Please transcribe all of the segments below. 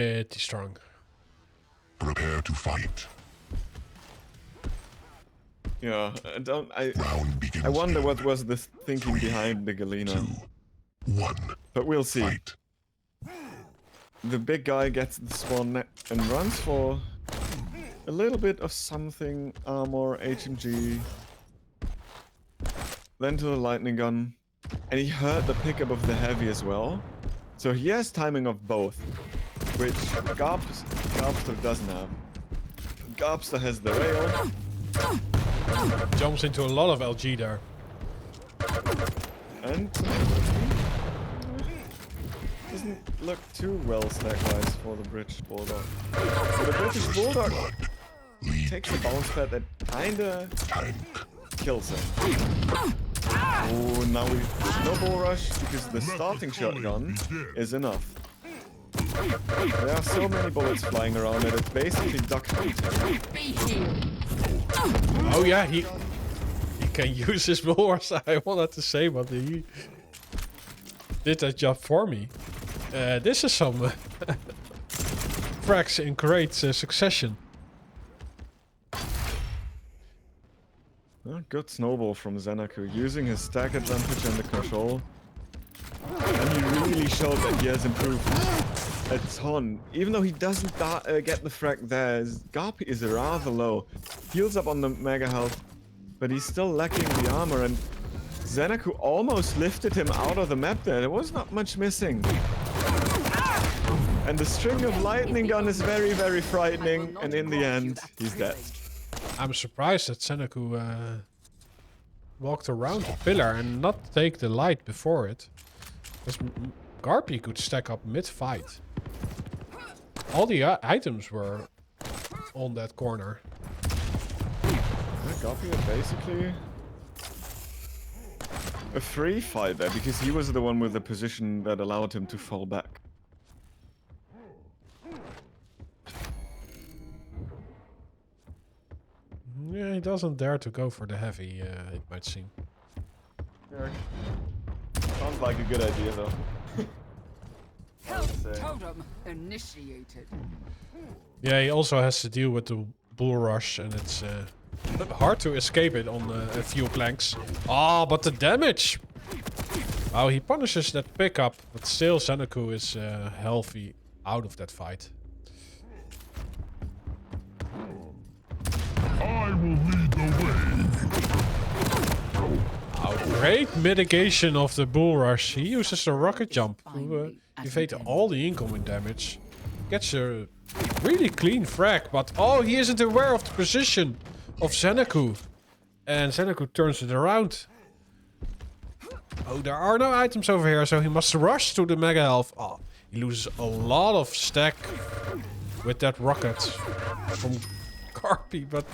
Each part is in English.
Pretty strong. Prepare to fight. Yeah, Round begins. I wonder what was the thinking behind the Galena. 2, 1. But we'll see. Fight. The big guy gets the spawn net and runs for a little bit of something, armor, HMG. Then to the lightning gun. And he heard the pickup of the heavy as well. So he has timing of both, which GaRpster doesn't have. GaRpster has the rail. Jumps into a lot of LG there. And doesn't look too well stack-wise for the British Bulldog. So the British Bulldog takes a bounce pad that kinda kills him. Oh, now there's no bull rush because the starting shotgun is enough. There are so many bullets flying around that it's basically duck hunting. Oh yeah, he can use his bull rush. I wanted to say, but he did that job for me. This is some frags in great succession. Oh, good snowball from ZenAku, using his stack advantage and the control. And he really showed that he has improved a ton. Even though he doesn't get the frag there, his GaRpy is rather low. Heals up on the mega health, but he's still lacking the armor, and ZenAku almost lifted him out of the map there. There was not much missing. And the string of lightning gun is very, very frightening, and in the end, he's dead. I'm surprised that ZenAku walked around the pillar and not take the light before it. Because GaRpy could stack up mid-fight. All the items were on that corner. Yeah, GaRpy is basically a free fight there, because he was the one with the position that allowed him to fall back. Yeah, he doesn't dare to go for the heavy, it might seem. Yeah. Sounds like a good idea, though. Health totem initiated. Yeah, he also has to deal with the bull rush, and it's hard to escape it on a few planks. Ah, but the damage! Oh, he punishes that pickup, but still ZenAku is healthy out of that fight. I will lead the way. Oh, great mitigation of the bull rush. He uses the rocket jump to evade all the incoming damage. Gets a really clean frag, but oh, he isn't aware of the position of ZenAku. And ZenAku turns it around. Oh, there are no items over here, so he must rush to the mega health. Oh, he loses a lot of stack with that rocket from GaRpy, but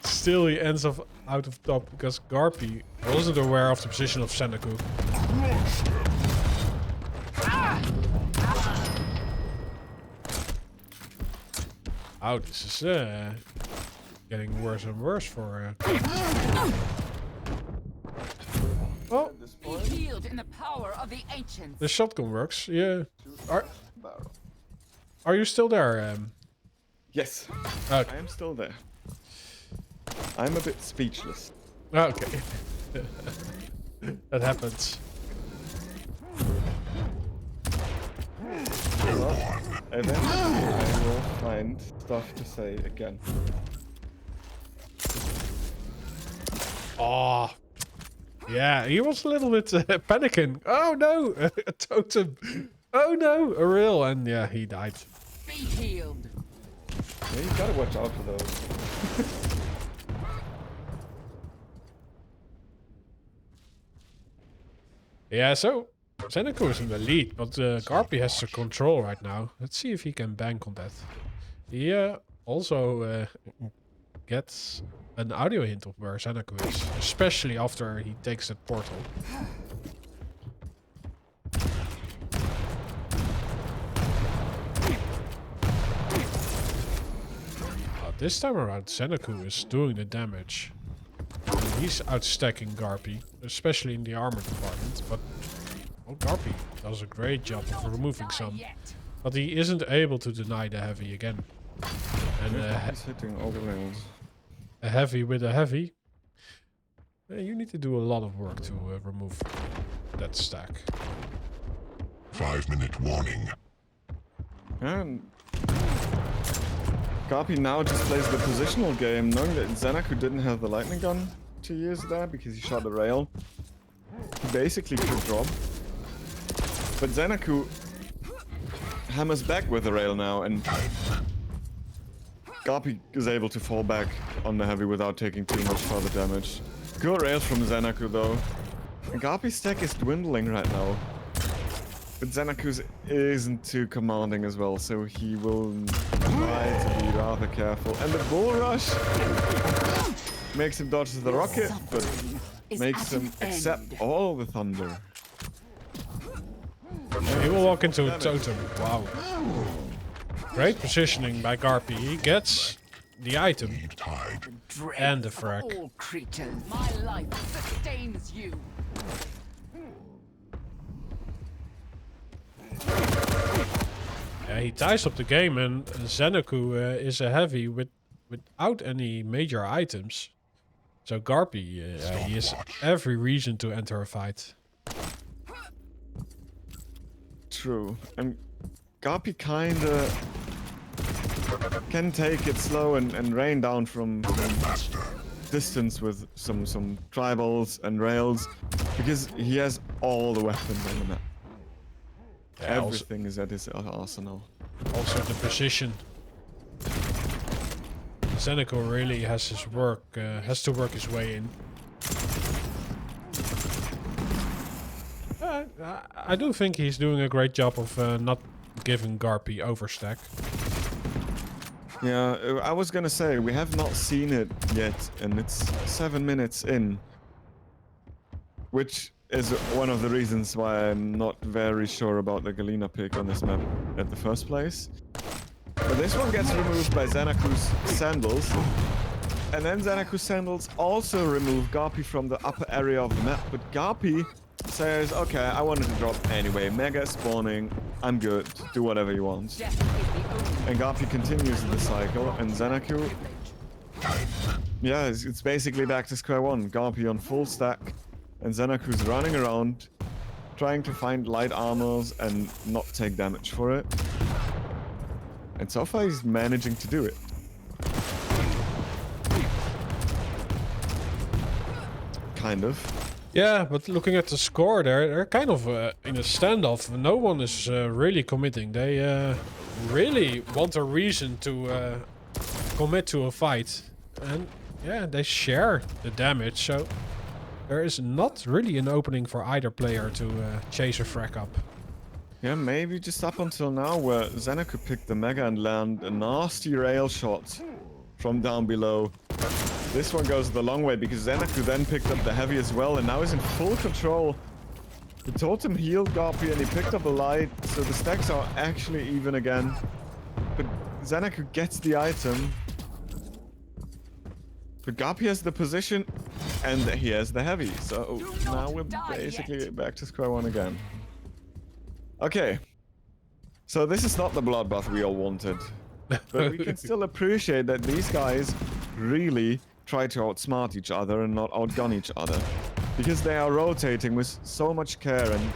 still he ends up out of top because GaRpy wasn't aware of the position of ZenAku. Oh, this is getting worse and worse for. Oh, Be healed in the power of the ancients. the shotgun works. Yeah. Are you still there? Yes, Okay. I am still there. I'm a bit speechless. Okay. That happens. But eventually I will find stuff to say again. Oh. Yeah, he was a little bit panicking. Oh no, a totem. Oh no, a real. And yeah, he died. Be healed. Yeah, you gotta watch out for those. Yeah, so ZenAku is in the lead, but GaRpy has the control right now. Let's see if he can bank on that. He also gets an audio hint of where ZenAku is, especially after he takes that portal. This time around, ZenAku is doing the damage. He's outstacking GaRpy, especially in the armor department, but GaRpy does a great job of removing some. But But he isn't able to deny the heavy again. And He's hitting all the rails. a heavy with a heavy. You need to do a lot of work to remove that stack. 5-minute warning. And GaRpy now just plays the positional game, knowing that ZenAku didn't have the lightning gun to use there because he shot the rail. He basically could drop. But ZenAku hammers back with the rail now, and GaRpy is able to fall back on the heavy without taking too much further damage. Good rails from ZenAku though. And GaRpy's stack is dwindling right now. But ZenAku's isn't too commanding as well, so he will try to be rather careful. And the bull rush makes him dodge the rocket, but makes him accept all the thunder. He will walk into a totem. Wow. Great positioning by GaRpy. He gets the item Tide. and the frag. All creatures, my life sustains you. Yeah, he ties up the game, and ZenAku is a heavy without any major items. So GaRpy, he has every reason to enter a fight. True. And GaRpy kinda can take it slow and rain down from distance with some tribals and rails, because he has all the weapons on the map. Yeah, Everything is at his arsenal. also the position. ZenAku really has his work, has to work his way in. I do think he's doing a great job of not giving GaRpy overstack. Yeah, I was gonna say, we have not seen it yet, and it's 7 minutes in. Which is one of the reasons why I'm not very sure about the Galena pick on this map at the first place. But this one gets removed by ZenAku's sandals. And then ZenAku's sandals also remove GaRpy from the upper area of the map. But GaRpy says, okay, I wanted to drop anyway. Mega spawning, I'm good, do whatever you want. And GaRpy continues the cycle, and ZenAku... Yeah, it's basically back to square one. GaRpy on full stack. And ZenAku's running around, trying to find light armors and not take damage for it. And so far he's managing to do it. Kind of. Yeah, but looking at the score, they're kind of in a standoff. No one is really committing. They really want a reason to commit to a fight. And yeah, they share the damage, so... There is not really an opening for either player to chase a frag up. Yeah, maybe just up until now, where ZenAku picked the Mega and land a nasty rail shot from down below. This one goes the long way, because ZenAku then picked up the heavy as well, and now he's in full control. The totem healed GaRpy, and he picked up a light, so the stacks are actually even again. But ZenAku gets the item. But GaRpy has the position, and he has the heavy, so now we're basically back to square one again. Okay, so this is not the bloodbath we all wanted, but we can still appreciate that these guys really try to outsmart each other and not outgun each other, because they are rotating with so much care and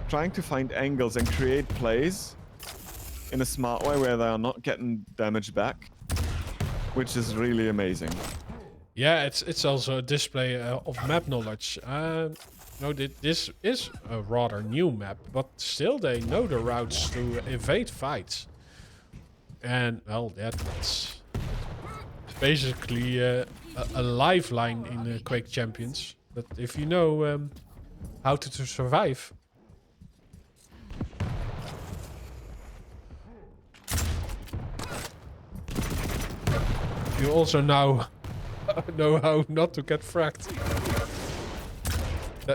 trying to find angles and create plays in a smart way where they are not getting damage back, which is really amazing. Yeah, it's also a display of map knowledge. No, this is a rather new map, but still they know the routes to evade fights. And, well, that's basically a lifeline in Quake Champions. But if you know how to survive... You also now know how not to get fragged.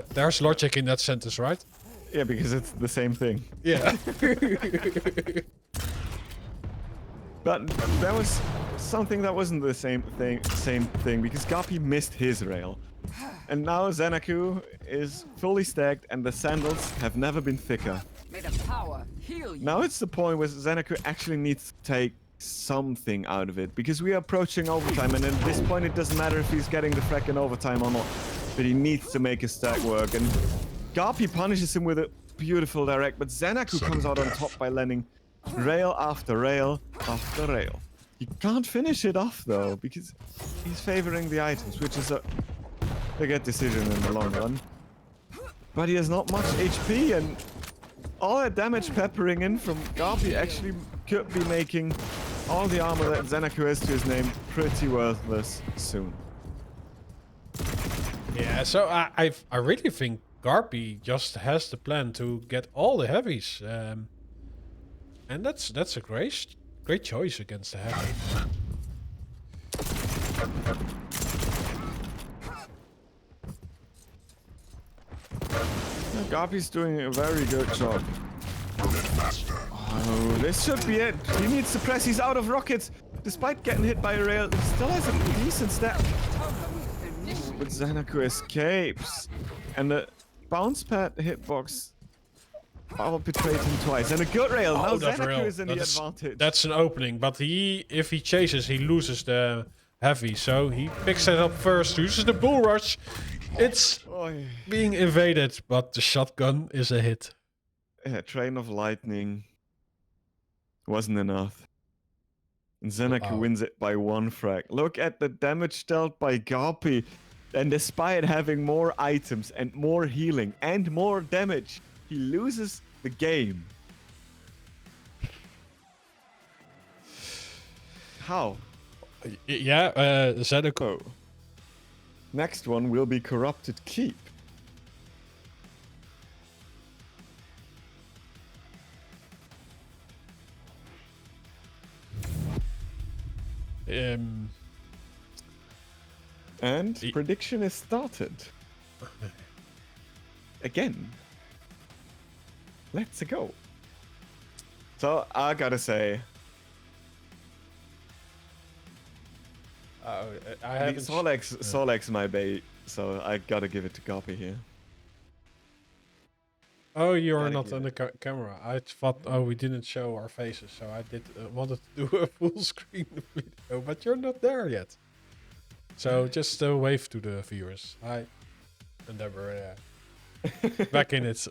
There's logic in that sentence, right? Yeah, because it's the same thing. Yeah. But that was something that wasn't the same thing, because GaRpy missed his rail. And now ZenAku is fully stacked, and the sandals have never been thicker. May the power heal you. Now it's the point where ZenAku actually needs to take something out of it, because we are approaching overtime, and at this point it doesn't matter if he's getting the fracking overtime or not, but he needs to make his stack work. And GaRpy punishes him with a beautiful direct, but ZenAku comes out on top by landing rail after rail after rail. He can't finish it off though, because he's favoring the items, which is a good decision in the long run. But he has not much HP, and all that damage peppering in from GaRpy actually could be making all the armor that ZenAku has to his name pretty worthless soon. Yeah, so I really think GaRpy just has the plan to get all the heavies, and that's a great choice against the heavy. GaRpy's doing a very good job. Oh, this should be it. He needs to press. He's out of rockets. Despite getting hit by a rail, he still has a decent stack. But ZenAku escapes. And the bounce pad hitbox betrayed him twice. And a good rail. Now that ZenAku rail. is in the advantage. That's an opening, but if he chases, he loses the heavy. So he picks it up first, uses the bull rush. It's being invaded, but the shotgun is a hit. Yeah, train of lightning wasn't enough. And ZenAku wins it by 1 frag. Look at the damage dealt by GaRpy. And despite having more items and more healing and more damage, he loses the game. How? Yeah, ZenAku. Next one will be Corrupted Keep. And prediction is started. Again. Let's go. So I gotta say, I haven't. Solex my bait, so I gotta give it to GaRpy here. Oh, you're not on the camera. I thought, we didn't show our faces, so I wanted to do a full screen video, but you're not there yet. So just wave to the viewers. Hi, Endeavor. Back in it.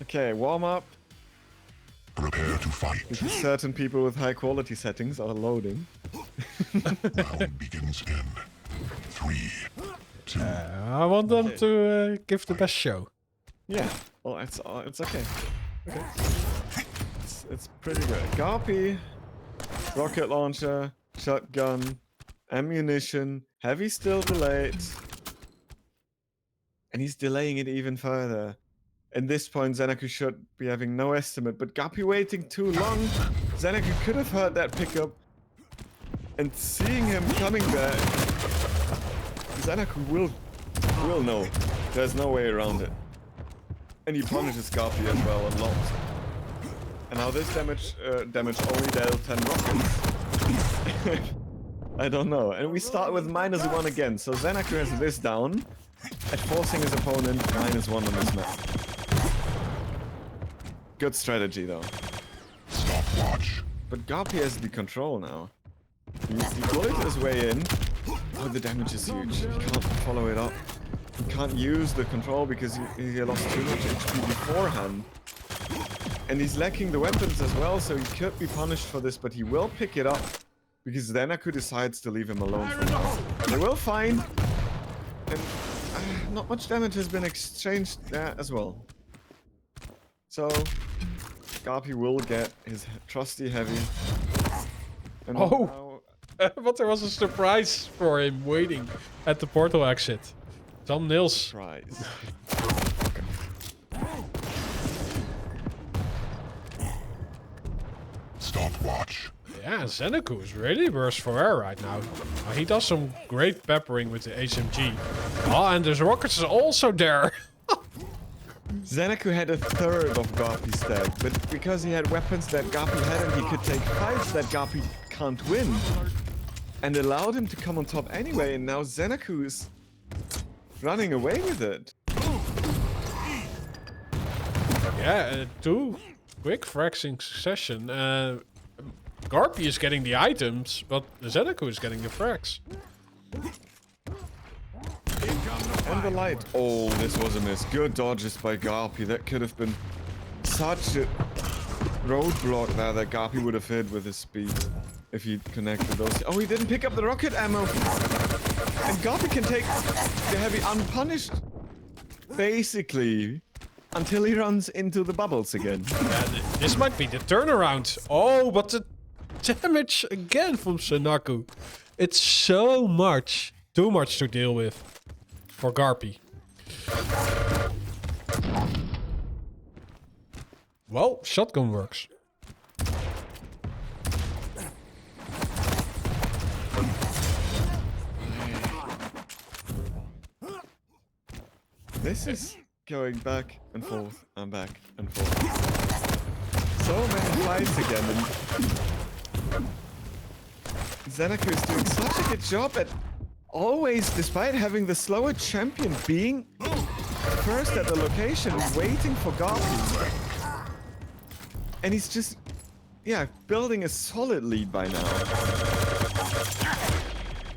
Okay, warm up. Prepare to fight. Because certain people with high quality settings are loading. Round begins in 3, 2. I want them to give the best show. Yeah, well, it's okay. Okay. It's pretty good. GaRpy, rocket launcher, shotgun, ammunition, heavy still delayed. And he's delaying it even further. At this point, ZenAku should be having no estimate, but GaRpy waiting too long. ZenAku could have heard that pickup. And seeing him coming back, ZenAku will know. There's no way around it. And he punishes GaRpy as well and locked. And now this damage only dealt 10 rockets. I don't know. And we start with -1 again. So ZenAku has this down at forcing his opponent -1 on this map. Good strategy though. Stopwatch. But GaRpy has the control now. He bullied his way in. Oh, the damage is huge. He can't follow it up. He can't use the control because he lost too much HP beforehand. And he's lacking the weapons as well, so he could be punished for this, but he will pick it up because ZenAku decides to leave him alone for now. They will find, and not much damage has been exchanged there as well. So GaRpy will get his trusty heavy. And but there was a surprise for him waiting at the portal exit. Some nails. Surprise. Stopwatch. Yeah, ZenAku is really worse for air right now. He does some great peppering with the HMG. Oh, and there's rockets also there. ZenAku had a third of GaRpy's stack, but because he had weapons that GaRpy hadn't, he could take fights that GaRpy can't win. And allowed him to come on top anyway, and now ZenAku is running away with it. Yeah, 2 quick frags in succession. GaRpy is getting the items, but ZenAku is getting the frags. And the light. Oh, this was a miss. Good dodges by GaRpy. That could have been such a roadblock there that GaRpy would have hit with his speed if he connected those. Oh, he didn't pick up the rocket ammo. And GaRpy can take the heavy unpunished, basically, until he runs into the bubbles again. Yeah, this might be the turnaround. Oh, but the damage again from ZenAku. It's so much. Too much to deal with for GaRpy. Well, shotgun works. This is going back and forth and back and forth. So many fights again. And ZenAku is doing such a good job at always, despite having the slower champion, being first at the location, waiting for GaRpy. And he's just, yeah, building a solid lead by now.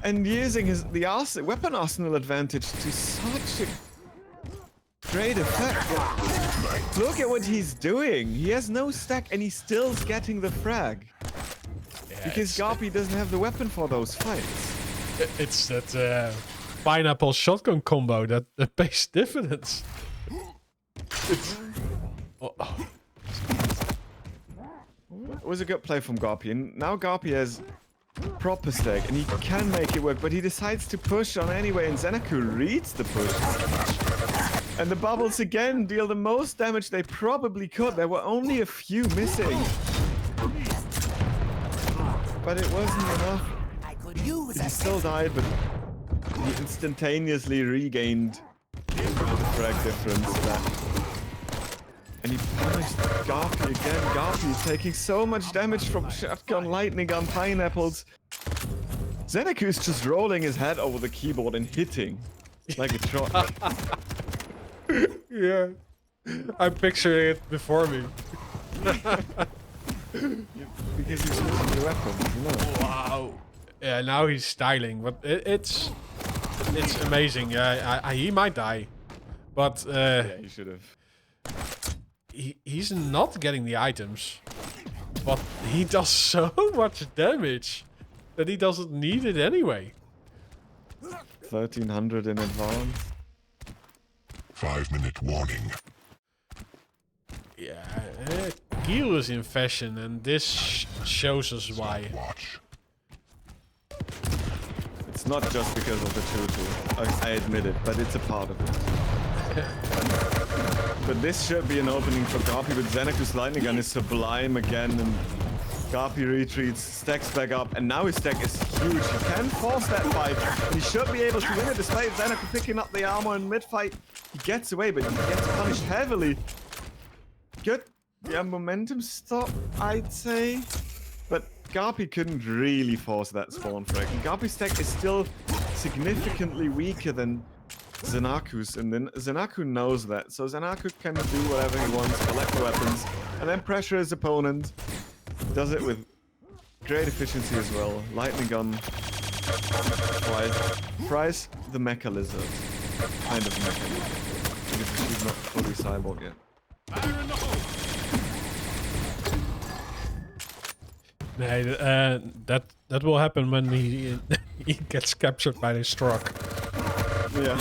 And using the weapon arsenal advantage to such a great effect. Look at what he's doing. He has no stack and he's still getting the frag. Yeah, Because GaRpy doesn't have the weapon for those fights. It's that pineapple shotgun combo that pays dividends. It was a good play from GaRpy, and now GaRpy has proper stack, and he can make it work, but he decides to push on anyway, and ZenAku reads the push. And the bubbles again deal the most damage they probably could. There were only a few missing. But it wasn't enough. He still died, but he instantaneously regained the frag difference back. And he punished GaRpy again. GaRpy is taking so much damage from shotgun, lightning gun, pineapples. ZenAku is just rolling his head over the keyboard and hitting like a truck. Yeah. I'm picturing it before me. Because he's using the weapon, you know. Wow. Yeah, now he's styling, but it's amazing. Yeah, he might die, but Yeah, he should have. he's not getting the items, but he does so much damage that he doesn't need it anyway. 1300 in advance. 5-minute warning. Yeah, Gil is in fashion, and this shows us why. Watch. It's not just because of the tutu. I admit it, but it's a part of it. But this should be an opening for GaRpy, but ZenAku's lightning gun is sublime again, and GaRpy retreats, stacks back up, and now his stack is huge. He can force that fight, and he should be able to win it despite ZenAku picking up the armor in mid-fight. He gets away, but he gets punished heavily. Good, yeah, momentum stop, I'd say. But GaRpy couldn't really force that spawn frag. And GaRpy's stack is still significantly weaker than ZenAku's, and then ZenAku knows that. So ZenAku can do whatever he wants, collect the weapons, and then pressure his opponent. Does it with great efficiency as well. Lightning gun. Fries the mecha lizard. Kind of mecha lizard. Because she's not fully cyborg yet. Nee, that will happen when he he gets captured by this truck. Yeah.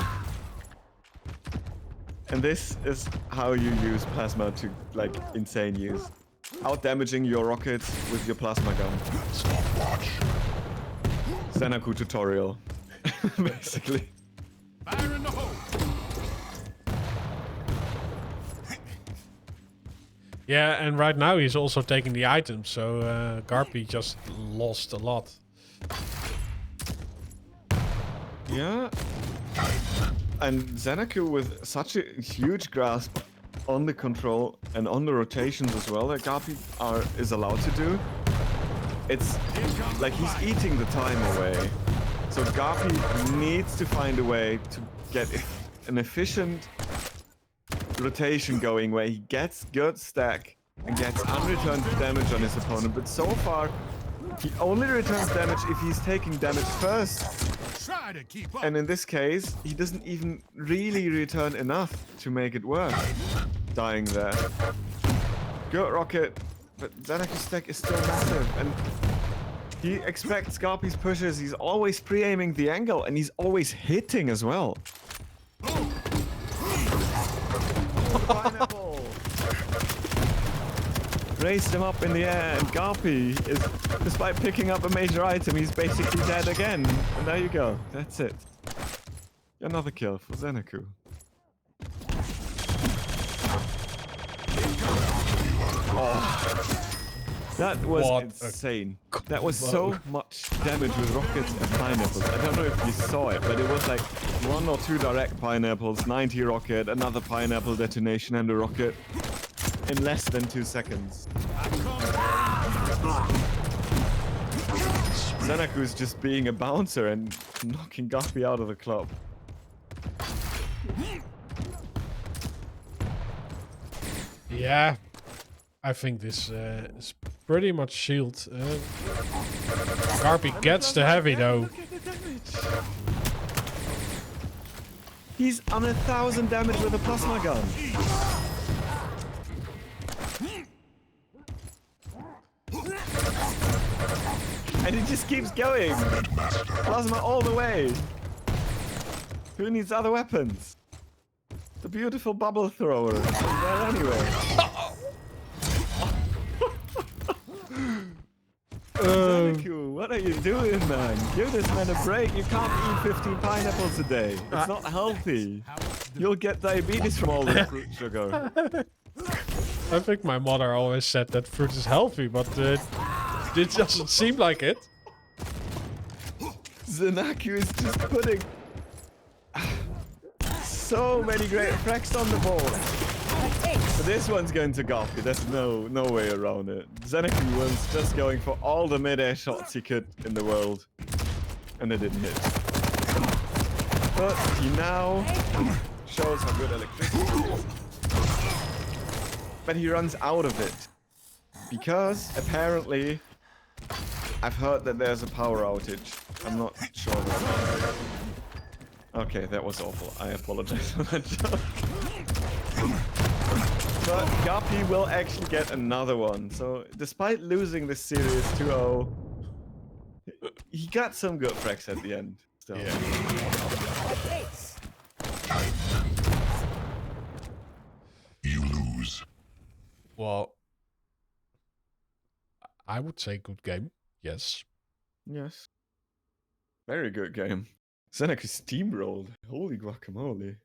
And this is how you use plasma to, like, insane use. Out-damaging your rockets with your plasma gun. Stopwatch. ZenAku tutorial. Basically. Fire in the hole. Yeah, and right now he's also taking the items, so GaRpy just lost a lot. Yeah. And ZenAku with such a huge grasp on the control and on the rotations as well that GaRpy is allowed to do. It's like he's eating the time away. So GaRpy needs to find a way to get an efficient rotation going where he gets good stack and gets unreturned damage on his opponent, but so far he only returns damage if he's taking damage first. Try to keep up. And in this case, he doesn't even really return enough to make it worth dying there. Good rocket, but ZenAku's stack is still massive, and he expects GaRpy's pushes. He's always pre-aiming the angle, and he's always hitting as well. Pineapple! Raised him up in the air, and GaRpy is, despite picking up a major item, he's basically dead again. And there you go. That's it. Another kill for ZenAku. Oh, that was insane. That was so much damage with rockets and pineapples. I don't know if you saw it, but it was like 1 or 2 direct pineapples, 90 rocket, another pineapple detonation and a rocket in less than 2 seconds. ZenAku is just being a bouncer and knocking GaRpy out of the club. Yeah, I think this is pretty much shield. GaRpy gets the heavy though. He's on 1,000 damage with a plasma gun. And he just keeps going. Plasma all the way. Who needs other weapons? The beautiful bubble thrower is there anyway. ZenAku, what are you doing, man? Give this man a break. You can't eat 15 pineapples a day. It's not healthy. You'll get diabetes from all this fruit sugar. I think my mother always said that fruit is healthy, but it doesn't seem like it. ZenAku is just putting so many great frags on the board. So this one's going to GaRpy. There's no way around it. ZenAku was just going for all the mid-air shots he could in the world, and they didn't hit. But he now shows how good electricity is. But he runs out of it because apparently I've heard that there's a power outage. I'm not sure what. Okay, that was awful. I apologize for that joke. But GaRpy will actually get another one. So despite losing this series 2-0, he got some good frags at the end. Still. Yeah. You lose. Well, I would say good game. Yes. Yes. Very good game. ZenAku steamrolled. Holy guacamole.